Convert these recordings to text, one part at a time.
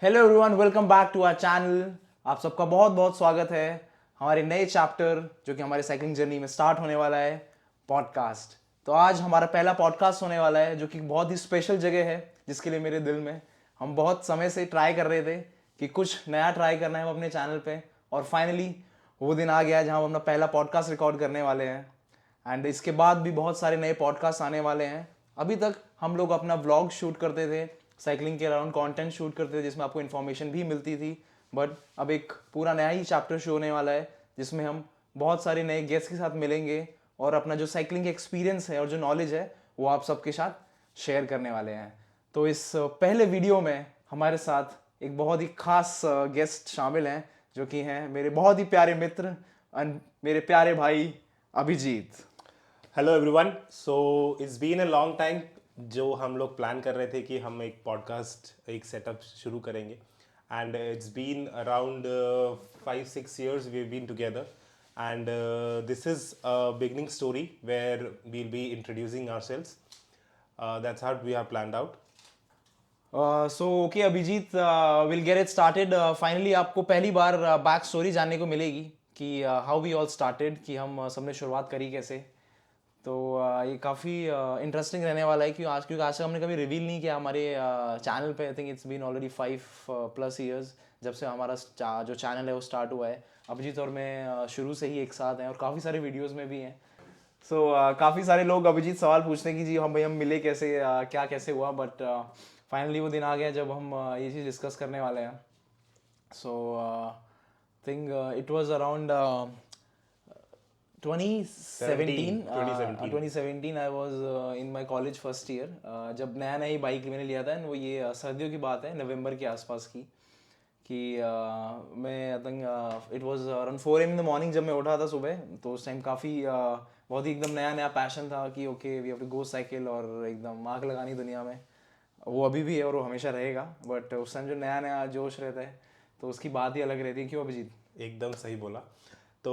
Hello everyone, welcome back to our channel. आप सबका बहुत बहुत स्वागत है हमारे नए चैप्टर जो कि हमारे साइकिलिंग जर्नी में स्टार्ट होने वाला है, पॉडकास्ट। तो आज हमारा पहला पॉडकास्ट होने वाला है जो कि बहुत ही स्पेशल जगह है जिसके लिए मेरे दिल में हम बहुत समय से ट्राई कर रहे थे कि कुछ नया ट्राई करना है हम अपने चैनल पे, और फाइनली वो दिन आ गया जहाँ हम अपना पहला पॉडकास्ट रिकॉर्ड करने वाले हैं। एंड इसके बाद भी बहुत सारे नए पॉडकास्ट आने वाले हैं। अभी तक हम लोग अपना व्लॉग शूट करते थे, साइकिलिंग के अराउंड कंटेंट शूट करते थे जिसमें आपको इन्फॉर्मेशन भी मिलती थी। बट अब एक पूरा नया ही चैप्टर शो होने वाला है जिसमें हम बहुत सारे नए गेस्ट के साथ मिलेंगे और अपना जो साइकिलिंग एक्सपीरियंस है और जो नॉलेज है वो आप सबके साथ शेयर करने वाले हैं। तो इस पहले वीडियो में हमारे साथ एक बहुत ही खास गेस्ट शामिल हैं जो कि हैं मेरे बहुत ही प्यारे मित्र and मेरे प्यारे भाई Abhijit. Hello everyone. So it's been a long time जो हम लोग प्लान कर रहे थे कि हम एक पॉडकास्ट एक सेटअप शुरू करेंगे, and it's been around 5-6 years we have been together, and this is a beginning story where we'll be introducing ourselves. That's how we have planned out. So okay Abhijit, will get it started. Finally आपको पहली बार back story जानने को मिलेगी कि how we all started, कि हम सबने शुरुआत करी कैसे। तो ये काफ़ी इंटरेस्टिंग रहने वाला है क्योंकि आज तक हमने कभी रिवील नहीं किया हमारे चैनल पे। I think it's been already 5+ years जब से हमारा जो चैनल है वो स्टार्ट हुआ है। अभिजीत और मैं शुरू से ही एक साथ हैं और काफ़ी सारे वीडियोस में भी हैं। सो काफ़ी सारे लोग अभिजीत सवाल पूछते हैं कि जी हम भाई हम मिले कैसे, क्या कैसे हुआ। बट फाइनली वो दिन आ गया जब हम ये चीज़ डिस्कस करने वाले हैं। So think it was around 2017। 2017। 2017 I was in my college first year, जब नया नया ही बाइक मैंने लिया था। वो ये सर्दियों की बात है, नवंबर के आसपास की, कि मैं I think it was around 4 AM in the morning जब मैं उठा था सुबह। तो उस टाइम काफ़ी बहुत ही एकदम नया नया पैशन था कि okay we have to go cycle और एकदम आग लगानी दुनिया में। वो अभी भी है और वो हमेशा रहेगा, बट उस टाइम जो नया नया जोश रहता है तो उसकी बात ही अलग रहती है। क्यों अभिजीत? एकदम सही बोला। तो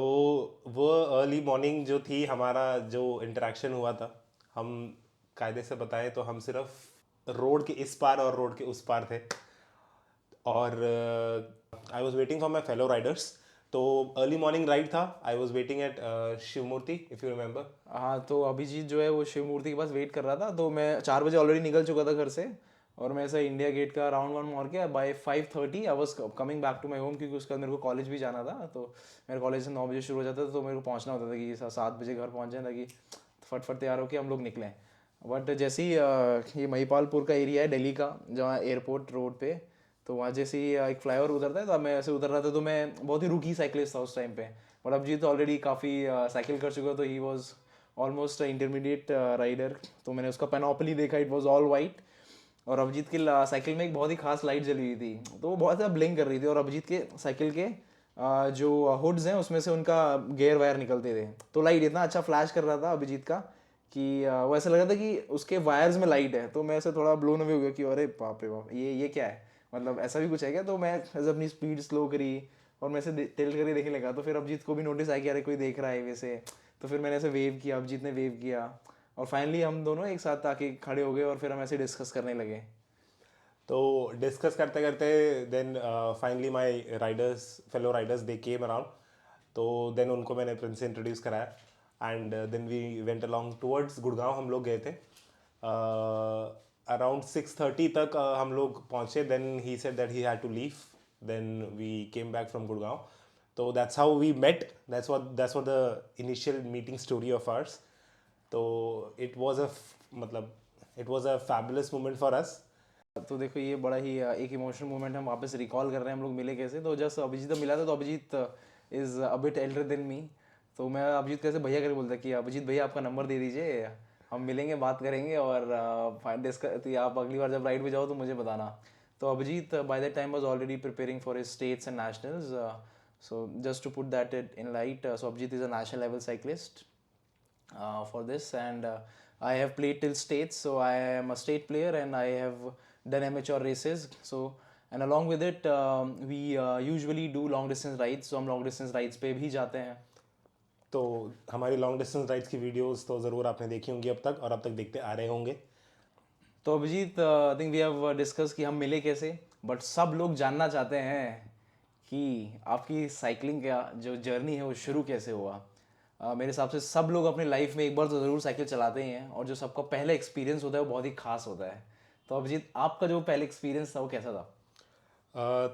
वो अर्ली मॉर्निंग जो थी, हमारा जो इंटरेक्शन हुआ था, हम कायदे से बताएं तो हम सिर्फ रोड के इस पार और रोड के उस पार थे, और I was waiting for my fellow riders. तो अर्ली मॉर्निंग राइड था, I was waiting at Shiv Murti, if you remember. हाँ, तो अभिजीत जो है वो शिव मूर्ति के पास वेट कर रहा था। तो मैं 4 बजे ऑलरेडी निकल चुका था घर से, और मैं ऐसा इंडिया गेट का राउंड वन मार के by 5:30 I was coming back to my home, क्योंकि उसके बाद मेरे को कॉलेज भी जाना था। तो मेरे कॉलेज से 9 बजे शुरू हो जाता था, तो मेरे को पहुंचना होता था कि 7 बजे घर पहुंच जाए ताकि फट तैयार होकर हम लोग निकलें। बट जैसे ही ये महिपालपुर का एरिया है दिल्ली का, जहाँ एयरपोर्ट रोड पे, तो वहाँ जैसे ही एक फ्लाईओवर उतरता है तो मैं ऐसे उतर रहा था। तो मैं बहुत ही रूकी साइकिलिस्ट था उस टाइम पे, बट अभिजीत तो ऑलरेडी काफ़ी साइकिल कर चुका, तो he was almost intermediate rider. तो मैंने उसका पेनोपली देखा, इट वॉज ऑल वाइट। और अभिजीत की साइकिल में एक बहुत ही खास लाइट जली हुई थी, तो वो बहुत ज़्यादा ब्लिंक कर रही थी। और अभिजीत के साइकिल के जो हुड्स हैं उसमें से उनका गेयर वायर निकलते थे, तो लाइट इतना अच्छा फ्लैश कर रहा था अभिजीत का कि वो ऐसा लग रहा था कि उसके वायर्स में लाइट है। तो मैं ऐसे थोड़ा ब्लोन अवे हो गया कि अरे बाप रे बाप, ये क्या है, मतलब ऐसा भी कुछ है क्या। तो मैं ऐसे अपनी स्पीड स्लो करी और मैं ऐसे टिल्ट करके देखने लगा। तो फिर अभिजीत को भी नोटिस आया कि अरे कोई देख रहा है वैसे। तो फिर मैंने ऐसे वेव किया, अभिजीत ने वेव किया, और फाइनली हम दोनों एक साथ आके खड़े हो गए और फिर हम ऐसे डिस्कस करने लगे। तो डिस्कस करते करते then finally my riders, fellow riders, they came around. तो देन उनको मैंने प्रिंस से इंट्रोड्यूस कराया, and then we went along towards Gurgaon. हम लोग गए थे अराउंड 6:30 तक, हम लोग पहुंचे। Then he said that he had to leave, then we came back from Gurgaon. तो that's how we met, that's what the initial meeting story of ours. तो इट वाज अ मतलब it was a fabulous moment for us. तो देखो ये बड़ा ही एक emotional moment हम वापस रिकॉल कर रहे हैं, हम लोग मिले कैसे। तो जस्ट अभिजीत तो मिला था, तो Abhijit is a bit elder than me. तो मैं अभिजीत कैसे भैया करके बोलता कि अभिजीत भैया आपका नंबर दे दीजिए, हम मिलेंगे, बात करेंगे, और डिस्कस, आप अगली बार जब राइड पे जाओ तो मुझे बताना। तो Abhijit by that time was already preparing for his states and nationals. So just to put that in light, so Abhijit is a national level cyclist for this, and I have played till states, so I am a state player and I have done amateur races. So and along with it we usually do long distance rides, so हम long distance rides पे भी जाते हैं। तो हमारी long distance rides की videos तो ज़रूर आपने देखी होंगी अब तक, और अब तक देखते आ रहे होंगे। तो Abhijit, I think we have discuss कि हम मिले कैसे। बट सब लोग जानना चाहते हैं कि आपकी साइकिलिंग का जो जर्नी है वो शुरू कैसे हुआ। मेरे हिसाब से सब लोग अपनी लाइफ में एक बार तो ज़रूर साइकिल चलाते ही हैं, और जो सबका पहला एक्सपीरियंस होता है वो बहुत ही खास होता है। तो अभिजीत, आपका जो पहला एक्सपीरियंस था वो कैसा था?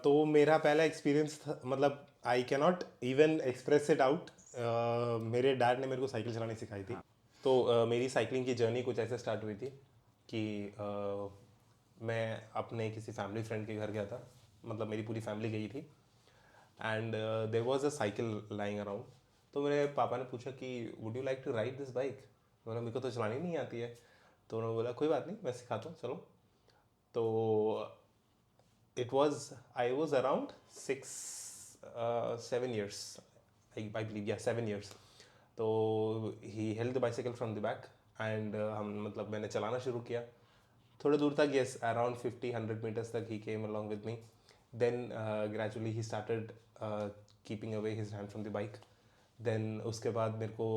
तो मेरा पहला एक्सपीरियंस था, मतलब I cannot even express it out. मेरे डैड ने मेरे को साइकिल चलानी सिखाई थी। तो मेरी साइकिलिंग की जर्नी कुछ ऐसे स्टार्ट हुई थी कि मैं अपने किसी फैमिली फ्रेंड के घर गया था, मतलब मेरी पूरी फैमिली गई थी, and there was a cycle lying around. तो मेरे पापा ने पूछा कि would you like to ride this bike. बोला मेरे को तो चलानी नहीं आती है। तो उन्होंने बोला कोई बात नहीं, मैं सिखाता हूँ, चलो। तो it was I was around 7 years, I believe, yeah, 7 years. तो he held the bicycle from the back and हम मतलब मैंने चलाना शुरू किया थोड़े दूर तक, yes, around 50-100 meters तक he came along with me. Then gradually he started keeping away his hand from the bike. Then उसके बाद मेरे को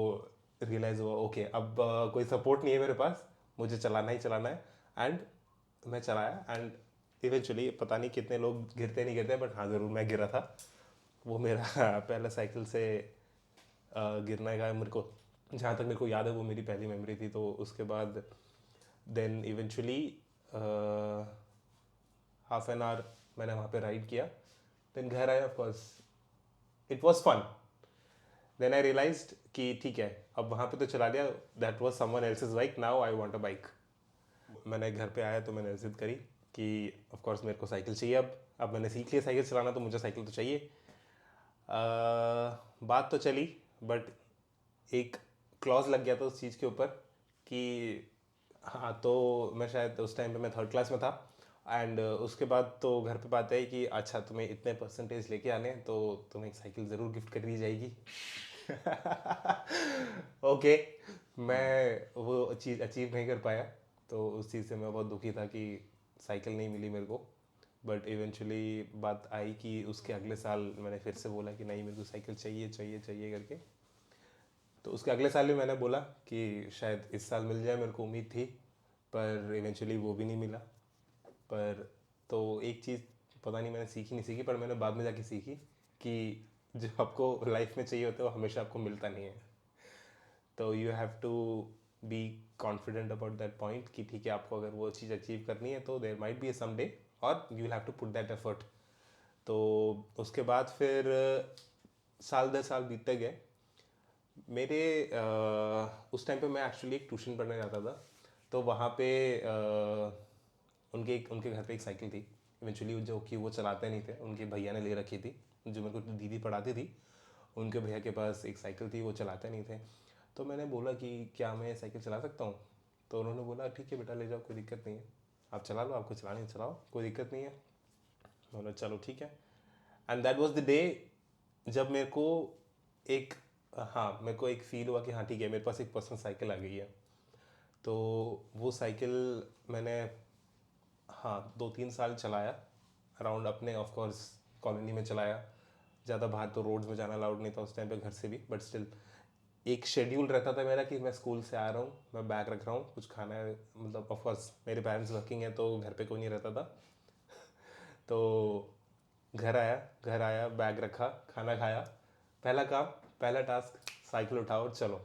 रियलाइज़ हुआ ओके अब कोई सपोर्ट नहीं है मेरे पास, मुझे चलाना ही चलाना है। एंड मैं चलाया एंड इवेंचुअली पता नहीं कितने लोग गिरते नहीं गिरते, बट हाँ ज़रूर मैं गिरा था। वो मेरा पहला साइकिल से गिरने का मेरे को, जहाँ तक मेरे को याद है, वो मेरी पहली मेमोरी थी। तो उसके बाद then eventually half an hour मैंने वहाँ पे राइड किया। देन घर आया, of course it was fun. Then I realized कि ठीक है, अब वहाँ पे तो चला लिया, that was someone else's bike, now I want a bike. मैंने घर पे आया तो मैंने जिद करी कि ऑफ कोर्स मेरे को साइकिल चाहिए। अब मैंने सीख लिया साइकिल चलाना, तो मुझे साइकिल तो चाहिए। बात तो चली, बट एक क्लॉज लग गया था उस चीज़ के ऊपर कि हाँ, तो मैं शायद उस टाइम पे मैं थर्ड क्लास में था। एंड उसके बाद तो घर पे बात आई कि अच्छा तुम्हें इतने परसेंटेज लेके आने हैं तो तुम्हें एक साइकिल ज़रूर गिफ्ट कर दी जाएगी। ओके, मैं वो चीज़ अचीव नहीं कर पाया, तो उस चीज़ से मैं बहुत दुखी था कि साइकिल नहीं मिली मेरे को। बट इवेंचुअली बात आई कि उसके अगले साल मैंने फिर से बोला कि नहीं, मेरे को साइकिल चाहिए चाहिए चाहिए करके। तो उसके अगले साल भी मैंने बोला कि शायद इस साल मिल जाए, मेरे को उम्मीद थी, पर इवेंचुअली वो भी नहीं मिला। पर तो एक चीज़ पता नहीं मैंने सीखी नहीं सीखी, पर मैंने बाद में जाके सीखी कि जो आपको लाइफ में चाहिए होता है वो हमेशा आपको मिलता नहीं है। तो you have to be confident about that point कि ठीक है, आपको अगर वो चीज़ अचीव करनी है तो there might be a some day, और you will have to put that effort. तो उसके बाद फिर साल 10 साल बीतते गए मेरे। उस टाइम पे मैं एक्चुअली एक ट्यूशन पढ़ने जाता था, तो वहाँ पे उनके घर पे एक साइकिल थी। इवेंचुअली जो कि वो चलाते नहीं थे, उनके भैया ने ले रखी थी। जो मेरे को दीदी पढ़ाती थी, उनके भैया के पास एक साइकिल थी, वो चलाते नहीं थे। तो मैंने बोला कि क्या मैं साइकिल चला सकता हूँ। तो उन्होंने बोला ठीक है बेटा, ले जाओ, कोई दिक्कत नहीं है, आप चला लो, आपको चलानी है चलाओ, कोई दिक्कत नहीं है। बोला चलो ठीक है। And that was the day जब मेरे को एक, हाँ, मेरे को एक फील हुआ कि हाँ ठीक है, मेरे पास एक पर्सनल साइकिल आ गई है। तो वो साइकिल मैंने, हाँ, 2-3 साल चलाया अराउंड अपने, ऑफ कोर्स कॉलोनी में चलाया। ज़्यादा बाहर तो रोड्स में जाना अलाउड नहीं था उस टाइम पे घर से भी, बट स्टिल एक शेड्यूल रहता था मेरा कि मैं स्कूल से आ रहा हूँ, मैं बैग रख रहा हूँ, कुछ खाना है, मतलब ऑफ कोर्स मेरे पेरेंट्स वर्किंग है तो घर पे कोई नहीं रहता था। तो घर आया, बैग रखा, खाना खाया, पहला काम, पहला टास्क, साइकिल उठाओ और चलो।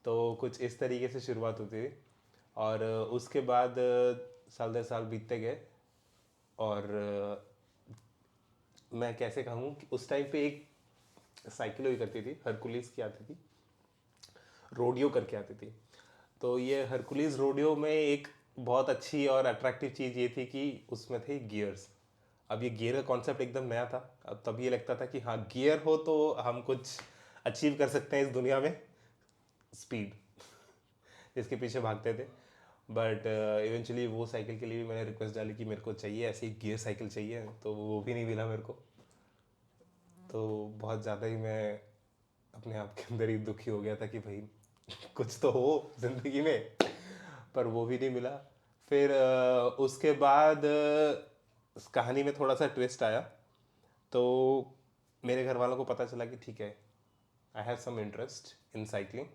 तो कुछ इस तरीके से शुरुआत होती थी। और उसके बाद साल 10 साल बीतते गए। और मैं कैसे कहूँ कि उस टाइम पे एक साइकिल हुई करती थी, हरकुलिस की आती थी, रोडियो करके आती थी। तो ये हरकुलिस रोडियो में एक बहुत अच्छी और अट्रैक्टिव चीज़ ये थी कि उसमें थे गियर्स। अब ये गियर का कॉन्सेप्ट एकदम नया था। अब तब ये लगता था कि हाँ, गियर हो तो हम कुछ अचीव कर सकते हैं इस दुनिया में, स्पीड जिसके पीछे भागते थे। बट इवेंचुअली वो साइकिल के लिए भी मैंने रिक्वेस्ट डाली कि मेरे को चाहिए ऐसी गियर साइकिल चाहिए, तो वो भी नहीं मिला मेरे को। तो बहुत ज़्यादा ही मैं अपने आप के अंदर ही दुखी हो गया था कि भाई कुछ तो हो ज़िंदगी में, पर वो भी नहीं मिला। फिर उसके बाद इस कहानी में थोड़ा सा ट्विस्ट आया। तो मेरे घर वालों को पता चला कि ठीक है, I have some interest in cycling.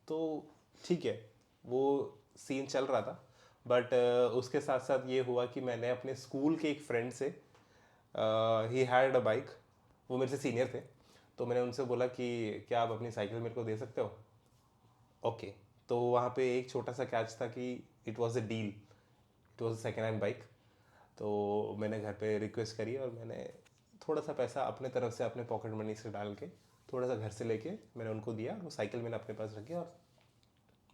तो ठीक है, वो सीन चल रहा था। बट उसके साथ साथ ये हुआ कि मैंने अपने स्कूल के एक फ्रेंड से, ही हैड अ बाइक, वो मेरे से सीनियर थे, तो मैंने उनसे बोला कि क्या आप अपनी साइकिल मेरे को दे सकते हो। ओके, तो वहाँ पे एक छोटा सा कैच था कि it was a deal, it was a second hand bike. तो मैंने घर पे रिक्वेस्ट करी और मैंने थोड़ा सा पैसा अपने तरफ से, अपने पॉकेट मनी से डाल के, थोड़ा सा घर से लेके मैंने उनको दिया, वो साइकिल मैंने अपने पास रखी और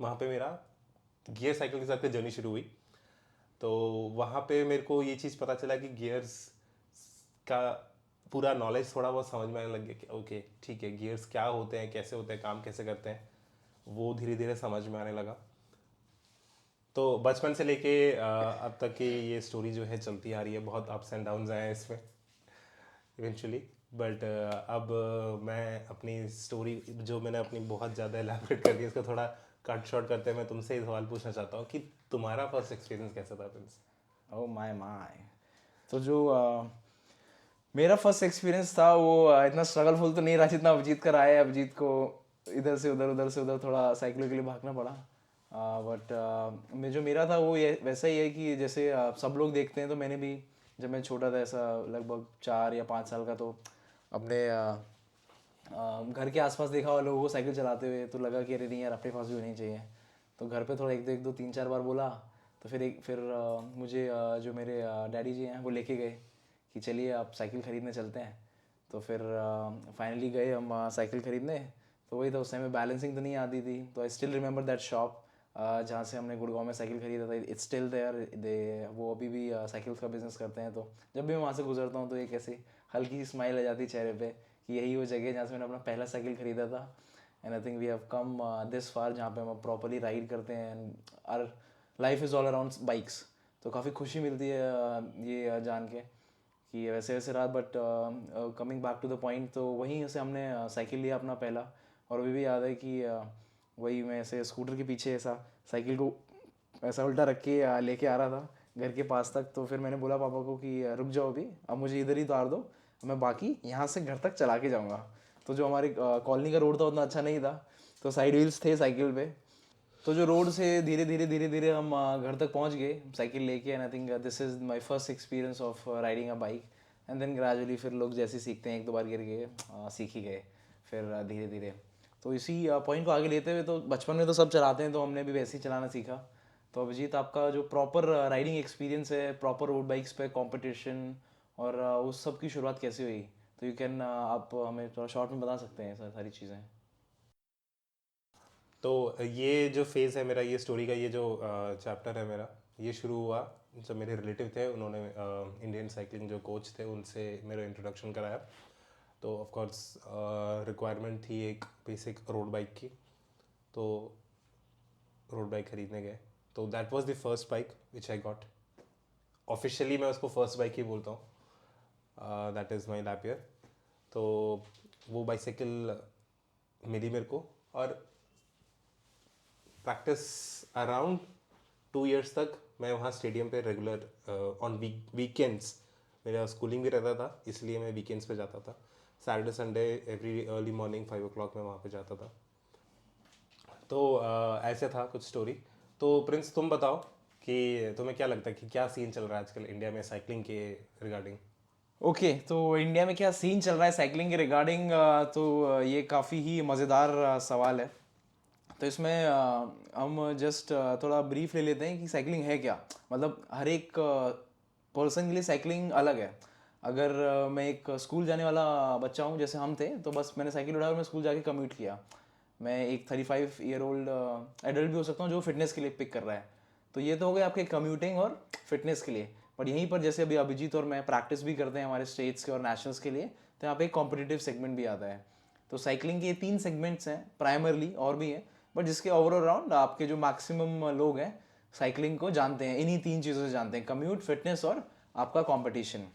वहाँ पे मेरा गियर साइकिल के साथ का जर्नी शुरू हुई। तो वहाँ पे मेरे को ये चीज़ पता चला कि गियर्स का पूरा नॉलेज थोड़ा बहुत समझ में आने लग गया कि ओके ठीक है, गियर्स क्या होते हैं, कैसे होते हैं, काम कैसे करते हैं, वो धीरे धीरे समझ में आने लगा। तो बचपन से लेके अब तक की ये स्टोरी जो है चलती आ रही है, बहुत अप्स एंड डाउन्स आए हैं इसमें इवेंचुअली। बट अब मैं अपनी स्टोरी जो मैंने अपनी बहुत ज़्यादा एलैबोरेट कर दी, इसको थोड़ा कट शॉर्ट करते हैं, मैं तुमसे ही सवाल पूछना चाहता हूँ कि तुम्हारा फर्स्ट एक्सपीरियंस कैसा था प्रिंस। Oh my my. तो जो मेरा फर्स्ट एक्सपीरियंस था वो इतना स्ट्रगलफुल तो नहीं रहा जितना अभिजीत का रहा है। अभिजीत को इधर से उधर, उधर से उधर थोड़ा साइकिलों के लिए भागना पड़ा। बट मैं जो मेरा था वो ये वैसा ही है कि जैसे सब लोग देखते हैं, तो मैंने भी जब मैं छोटा था, ऐसा लगभग 4 या 5 साल का, तो अपने घर के आसपास देखा और लोगों को साइकिल चलाते हुए, तो लगा कि अरे नहीं यार, अपने पास भी होनी चाहिए। तो घर पे थोड़ा एक दो 3 4 बार बोला, तो फिर मुझे जो मेरे डैडी जी हैं वो लेके गए कि चलिए आप साइकिल ख़रीदने चलते हैं। तो फिर फाइनली गए हम साइकिल ख़रीदने। तो वही था, उस टाइम में बैलेंसिंग तो नहीं आती थी। तो I still remember that shop जहाँ से हमने गुड़गांव में साइकिल खरीदा था। इट्स स्टिल देयर, दे वो अभी भी साइकिल्स का बिजनेस करते हैं। तो जब भी मैं वहाँ से गुजरता हूँ तो एक ऐसी हल्की सी स्माइल आ जाती है चेहरे पे कि यही वो जगह है जहाँ से मैंने अपना पहला साइकिल खरीदा था। And I think we have come this far, जहाँ पे हम प्रॉपरली राइड करते हैं and our life is all around bikes. तो काफ़ी खुशी मिलती है ये जान के कि वैसे वैसे रहा। But coming back to the point, तो वहीं से हमने साइकिल लिया अपना पहला। और अभी भी याद है कि वही मैं ऐसे स्कूटर के पीछे ऐसा साइकिल को ऐसा उल्टा रख के लेके आ रहा था घर के पास तक। तो फिर मैंने बोला पापा को कि रुक जाओ अभी, अब मुझे इधर ही उतार दो, मैं बाकी यहाँ से घर तक चला के जाऊँगा। तो जो हमारी कॉलोनी का रोड था उतना अच्छा नहीं था, तो साइड व्हील्स थे साइकिल पे। तो जो रोड से धीरे धीरे हम घर तक पहुंच गए साइकिल लेके। And I think this is my first experience of riding a bike. And then gradually फिर लोग जैसे सीखते हैं, एक दो बार गिर गए, सीख ही गए फिर धीरे धीरे। तो इसी पॉइंट को आगे लेते हुए, तो बचपन में तो सब चलाते हैं, तो हमने भी वैसे ही चलाना सीखा। तो अभिजीत, आपका जो प्रॉपर राइडिंग एक्सपीरियंस है प्रॉपर रोड बाइक्स पे कंपटीशन और उस सब की शुरुआत कैसे हुई? तो यू कैन आप हमें थोड़ा शॉर्ट में बता सकते हैं सारी चीज़ें? तो ये जो फेज़ है मेरा, ये स्टोरी का ये जो चैप्टर है मेरा, ये शुरू हुआ जब मेरे रिलेटिव थे, उन्होंने इंडियन साइकिलिंग जो कोच थे उनसे मेरा इंट्रोडक्शन कराया। तो ऑफ कोर्स रिक्वायरमेंट थी एक बेसिक रोड बाइक की, तो रोड बाइक खरीदने गए। तो that was the first bike which I got. Officially मैं उसको फर्स्ट बाइक ही बोलता हूँ, दैट इज़ माई लैपियर। तो वो बाइसाइकिल मिली मेरे को, और प्रैक्टिस अराउंड 2 इयर्स तक मैं वहाँ स्टेडियम पे रेगुलर ऑन वीकेंड्स, मेरा स्कूलिंग भी रहता था इसलिए मैं वीकेंड्स पे जाता था। Saturday Sunday every early morning 5 o'clock मैं वहाँ पे जाता था। तो ऐसे था कुछ स्टोरी। तो प्रिंस तुम बताओ कि तुम्हें क्या लगता है कि क्या सीन चल रहा है आजकल इंडिया में साइकिलिंग के रिगार्डिंग। ओके, तो इंडिया में क्या सीन चल रहा है साइकिलिंग के रिगार्डिंग? तो ये काफ़ी ही मज़ेदार सवाल है। तो इसमें हम जस्ट थोड़ा ब्रीफ ले लेते हैं कि साइकिलिंग है क्या। मतलब हर एक पर्सन के लिए साइकिलिंग अलग है। अगर मैं एक स्कूल जाने वाला बच्चा हूँ जैसे हम थे, तो बस मैंने साइकिल उठाया और मैं स्कूल जाके कम्यूट किया। मैं एक 35 ईयर ओल्ड एडल्ट भी हो सकता हूँ जो फिटनेस के लिए पिक कर रहा है। तो ये तो हो गया आपके कम्यूटिंग और फिटनेस के लिए। बट यहीं पर जैसे अभी अभिजीत और मैं प्रैक्टिस भी करते हैं हमारे स्टेट्स के और नेशनल्स के लिए, तो यहाँ पे एक कॉम्पिटिटिव सेगमेंट भी आता है। तो साइकिलिंग के ये 3 सेगमेंट्स हैं प्राइमरली, और भी हैं, बट जिसके ओवर अराउंड आपके जो मैक्सिमम लोग हैं साइकिलिंग को जानते हैं, इन्हीं 3 चीज़ों से जानते हैं: कम्यूट, फिटनेस और आपका कंपटीशन।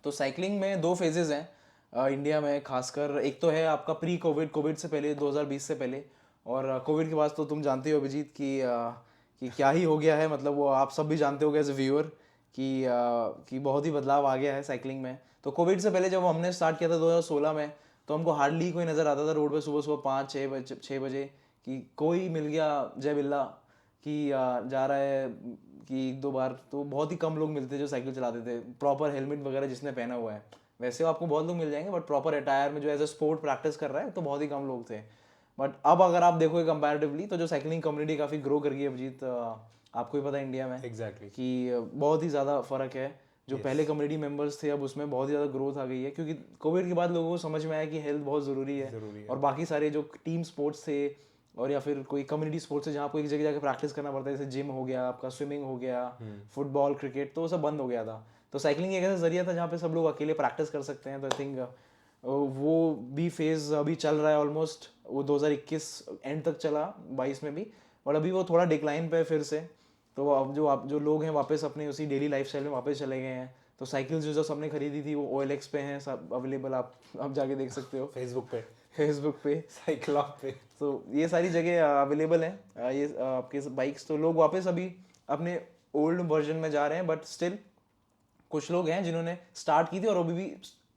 तो साइकिलिंग में 2 फेजेस हैं इंडिया में खासकर। एक तो है आपका प्री कोविड, कोविड से पहले 2020 से पहले। और कोविड के बाद तो तुम जानते हो अभिजीत कि क्या ही हो गया है। मतलब वो आप सब भी जानते हो एज ए व्यूअर कि बहुत ही बदलाव आ गया है साइकिलिंग में। तो कोविड से पहले जब हमने स्टार्ट किया था 2016 में, तो हमको हार्डली कोई नज़र आता था रोड पे सुबह सुबह 5 6 बजे कि कोई मिल गया जय बिल्ला कि जा रहा है कि एक दो बार, तो बहुत ही कम लोग मिलते जो साइकिल चलाते थे प्रॉपर हेलमेट वगैरह जिसने पहना हुआ है। वैसे आपको बहुत लोग मिल जाएंगे बट प्रॉपर अटायर में जो एज अ स्पोर्ट प्रैक्टिस कर रहा है तो बहुत ही कम लोग थे। बट अब अगर आप देखोगे कंपैरेटिवली तो जो साइकिलिंग कम्युनिटी काफ़ी ग्रो कर गई है अभिजीत, आपको भी पता है इंडिया में एग्जैक्टली। कि बहुत ही ज़्यादा फ़र्क है। जो पहले कम्युनिटी मेंबर्स थे अब उसमें बहुत ही ज़्यादा ग्रोथ आ गई है, क्योंकि कोविड के बाद लोगों को समझ में आया कि हेल्थ बहुत ज़रूरी है। ज़रूरी है। और बाकी सारे जो टीम स्पोर्ट्स थे और या फिर कोई कम्युनिटी स्पोर्ट्स है जहाँ आपको एक जगह जाकर प्रैक्टिस करना पड़ता है, जैसे जिम हो गया आपका, स्विमिंग हो गया, फुटबॉल, क्रिकेट, तो वो सब बंद हो गया था। तो साइकिलिंग एक ऐसा जरिया था जहाँ पे सब लोग अकेले प्रैक्टिस कर सकते हैं। तो आई थिंक वो भी फेज़ अभी चल रहा है ऑलमोस्ट, वो 2021 एंड तक चला, 22 में भी, और अभी वो थोड़ा डिक्लाइन पे है फिर से। तो अब जो लोग हैं वापस अपने उसी डेली लाइफस्टाइल में वापस चले गए हैं। तो साइकिल्स जो सबने खरीदी थी वो OLX पे हैं सब अवेलेबल, आप जाके देख सकते हो फेसबुक पे, फेसबुक पे, साइक्लॉप पे। तो ये सारी जगह अवेलेबल हैं। ये आपके बाइक्स, तो लोग वापस अभी अपने ओल्ड वर्जन में जा रहे हैं, बट स्टिल कुछ लोग हैं जिन्होंने स्टार्ट की थी और अभी भी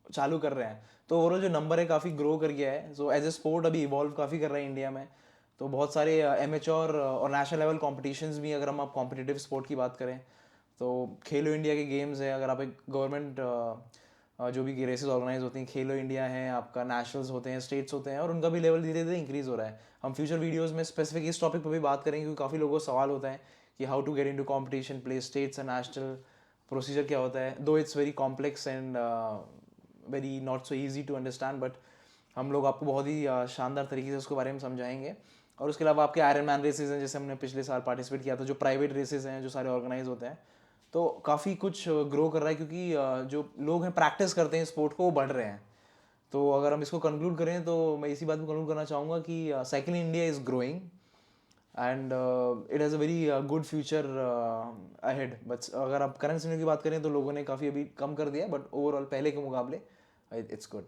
चालू कर रहे हैं। तो ओवरऑल जो नंबर है काफ़ी ग्रो कर गया है। सो एज ए स्पोर्ट अभी इवॉल्व काफ़ी कर रहा है इंडिया में। तो बहुत सारे एमेच्योर और नेशनल लेवल कॉम्पिटिशन्स भी, अगर हम आप कॉम्पिटिटिव स्पोर्ट की बात करें तो खेलो इंडिया के गेम्स है। अगर आप एक गवर्नमेंट जो भी रेसेस ऑर्गेनाइज होती हैं, खेलो इंडिया है आपका, नेशनल्स होते हैं, स्टेट्स होते हैं, और उनका भी लेवल धीरे धीरे इंक्रीज़ हो रहा है। हम फ्यूचर वीडियोज़ में स्पेसिफिक इस टॉपिक पर भी बात करेंगे, क्योंकि काफ़ी लोगों को सवाल होता है कि how to get into competition, play states and national, procedure क्या होता है। Though it's very complex and very not so easy to understand, but हम लोग आपको बहुत ही शानदार तरीके से उसके बारे में समझाएंगे। और उसके अलावा आपके आयरन मैन रेसेस हैं, जैसे हमने पिछले साल पार्टिसिपेट किया था, जो प्राइवेट रेसेस हैं जो सारे ऑर्गेनाइज होते हैं। तो काफ़ी कुछ ग्रो कर रहा है, क्योंकि जो लोग हैं प्रैक्टिस करते हैं स्पोर्ट को, वो बढ़ रहे हैं। तो अगर हम इसको कंक्लूड करें तो मैं इसी बात में कंक्लूड करना चाहूँगा कि cycle India is growing and it has a very good future ahead. But अगर आप करंट सिनेरियो की बात करें तो लोगों ने काफ़ी अभी कम कर दिया, बट ओवरऑल पहले के मुकाबले इट्स गुड।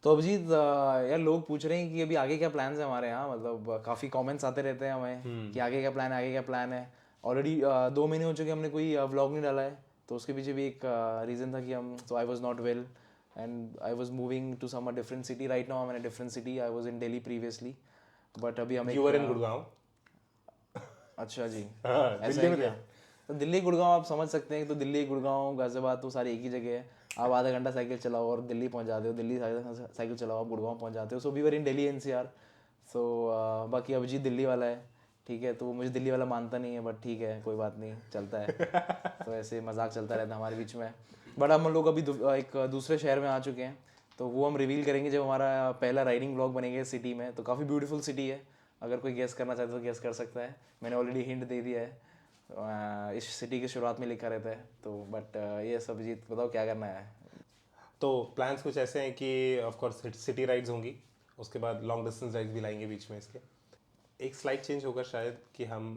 तो अभिजीत, यार लोग पूछ रहे हैं कि अभी आगे क्या प्लान्स है हमारे यहाँ, मतलब काफ़ी कमेंट्स आते रहते हैं हमें कि आगे क्या प्लान है, आगे क्या प्लान है। ऑलरेडी 2 महीने हो चुके हमने कोई व्लॉग नहीं डाला है, तो उसके पीछे भी एक रीज़न था कि हम, तो I was not well and I was moving to some different city. Right now I am in a different city, I was in Delhi previously, but अभी हम यू वर इन गुड़गांव। अच्छा जी, हाँ, ऐसा दिल्ली है में क्या? थे। तो दिल्ली गुड़गांव आप समझ सकते हैं, तो दिल्ली गुड़गांव गाजियाबाद तो सारी एक ही जगह है। आप आधा घंटा साइकिल चलाओ और दिल्ली पहुंच जाते हो, दिल्ली साइकिल चलाओ आप गुड़गांव पहुंच जाते हो। So we were in Delhi NCR। सो बाकी अभिजीत दिल्ली वाला है, ठीक है, तो वो मुझे दिल्ली वाला मानता नहीं है, बट ठीक है, कोई बात नहीं, चलता है। तो ऐसे मजाक चलता रहता है हमारे बीच में। बट हम लोग अभी एक दूसरे शहर में आ चुके हैं, तो वो हम रिवील करेंगे जब हमारा पहला राइडिंग ब्लॉग बनेगा इस सिटी में। तो काफ़ी ब्यूटीफुल सिटी है, अगर कोई गेस करना चाहता है तो गेस कर सकता है। मैंने ऑलरेडी हिंट दे दिया है, इस सिटी की शुरुआत में लिखा रहता है। तो बट ये सब जीत, बताओ क्या करना है। तो प्लान्स कुछ ऐसे हैं कि ऑफ कोर्स सिटी राइड्स होंगी, उसके बाद लॉन्ग डिस्टेंस राइड्स भी लाएंगे बीच में इसके। एक स्लाइड चेंज होगा शायद कि हम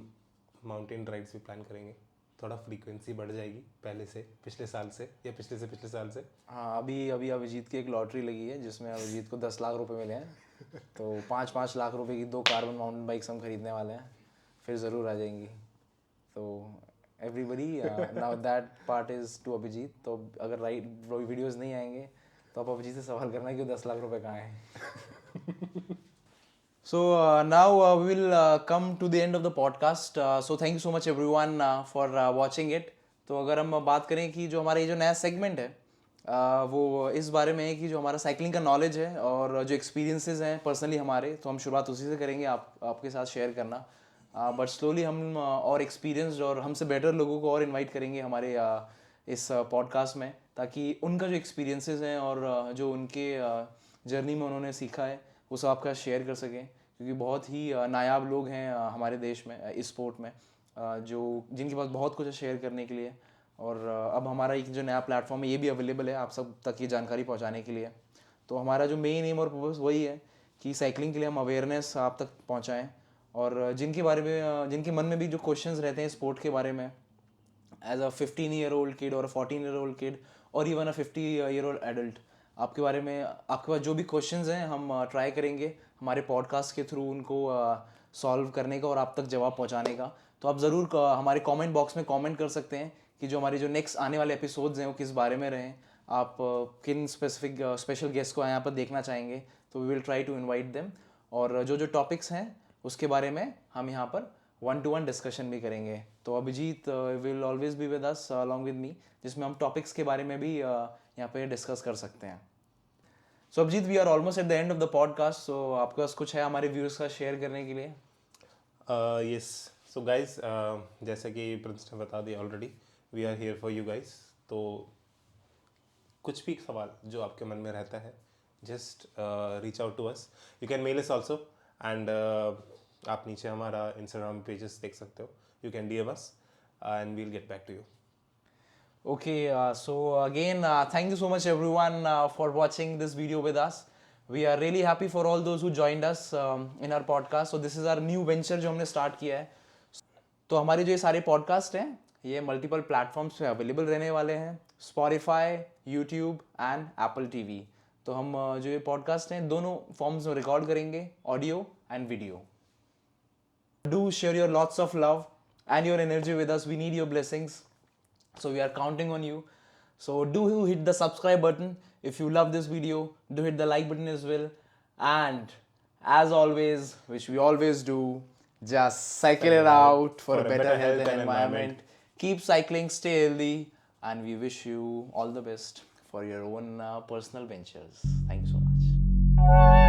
माउंटेन राइड्स भी प्लान करेंगे, थोड़ा फ्रीक्वेंसी बढ़ जाएगी पहले से, पिछले साल से या पिछले से पिछले साल से। हाँ, अभी अभी अभिजीत की एक लॉटरी लगी है जिसमें अभिजीत को 10 लाख रुपए मिले हैं। तो 5-5 लाख रुपए की 2 कार्बन माउंटेन बाइक्स हम खरीदने वाले हैं, फिर ज़रूर आ जाएंगी। तो everybody, now that part is to Abhijit. तो अगर राइड वीडियोस नहीं आएंगे तो आप अभिजीत से सवाल करना कि 10 लाख रुपए कहाँ हैं। So now we will come to the end of the podcast. So thank you so much everyone for watching it. तो अगर हम बात करें कि जो हमारा ये जो नया सेगमेंट है, वो इस बारे में है कि जो हमारा साइकिलिंग का नॉलेज है और जो एक्सपीरियंसेस हैं पर्सनली हमारे, तो हम शुरुआत उसी से करेंगे, आपके साथ शेयर करना। बट स्लोली हम और एक्सपीरियंस्ड और हमसे बेटर लोगों को और इनवाइट करेंगे हमारे इस पॉडकास्ट में, ताकि उनका जो एक्सपीरियंसेस हैं और जो उनके जर्नी में उन्होंने सीखा है वो सब आपका शेयर कर सकें। क्योंकि बहुत ही नायाब लोग हैं हमारे देश में इस स्पोर्ट में, जो जिनके पास बहुत कुछ है शेयर करने के लिए। और अब हमारा एक जो नया प्लेटफॉर्म है ये भी अवेलेबल है आप सब तक ये जानकारी पहुंचाने के लिए। तो हमारा जो मेन एम और पर्पस वही है कि साइकिलिंग के लिए हम अवेयरनेस आप तक पहुंचाएं, और जिनके बारे में, जिनके मन में भी जो क्वेश्चंस रहते हैं स्पोर्ट के बारे में, एज अ 15-year-old kid और 14-year-old kid और इवन अ 50-year-old एडल्ट, आपके बारे में आपके पास जो भी क्वेश्चंस हैं हम ट्राई करेंगे हमारे पॉडकास्ट के थ्रू उनको सॉल्व करने का और आप तक जवाब पहुंचाने का। तो आप ज़रूर हमारे कमेंट बॉक्स में कमेंट कर सकते हैं कि जो हमारे जो नेक्स्ट आने वाले एपिसोड्स हैं वो किस बारे में रहें, आप किन स्पेसिफिक स्पेशल गेस्ट को यहाँ पर देखना चाहेंगे। तो we will try to invite them, और जो जो टॉपिक्स हैं उसके बारे में हम यहाँ पर 1-to-1 डिस्कशन भी करेंगे. तो Abhijit will always be with us along with me, जिसमें हम टॉपिक्स के बारे में भी यहाँ पे डिस्कस कर सकते हैं. So Abhijit, we are almost at the end of the podcast. So आपके पास कुछ है हमारे व्यूअर्स का शेयर करने के लिए? यस. सो गाइज, जैसे कि प्रिंस ने बता दिया already, we are here for you guys. तो कुछ भी सवाल जो आपके मन में रहता है, just reach out to us. You can mail us also, and आप नीचे हमारा इंस्टाग्राम पेजेस देख सकते हो. You can DM us and we'll get back to you. Okay, so again, thank you so much everyone for watching this video with us. We are really happy for all those who joined us in our podcast. So this is our new venture जो हमने start किया है. तो हमारे जो ये सारे podcast हैं, ये मल्टीपल प्लेटफॉर्म्स पे अवेलेबल रहने वाले हैं, Spotify, YouTube and Apple TV. तो हम जो ये पॉडकास्ट हैं दोनों फॉर्म्स में रिकॉर्ड करेंगे, audio and video. Do share your lots of love and your energy with us. We need your blessings. So we are counting on you. So do hit the subscribe button. If you love this video, do hit the like button as well. And as always, which we always do, just cycle it out for a better health and environment. Keep cycling, stay healthy, and we wish you all the best for your own personal ventures. Thank you so much.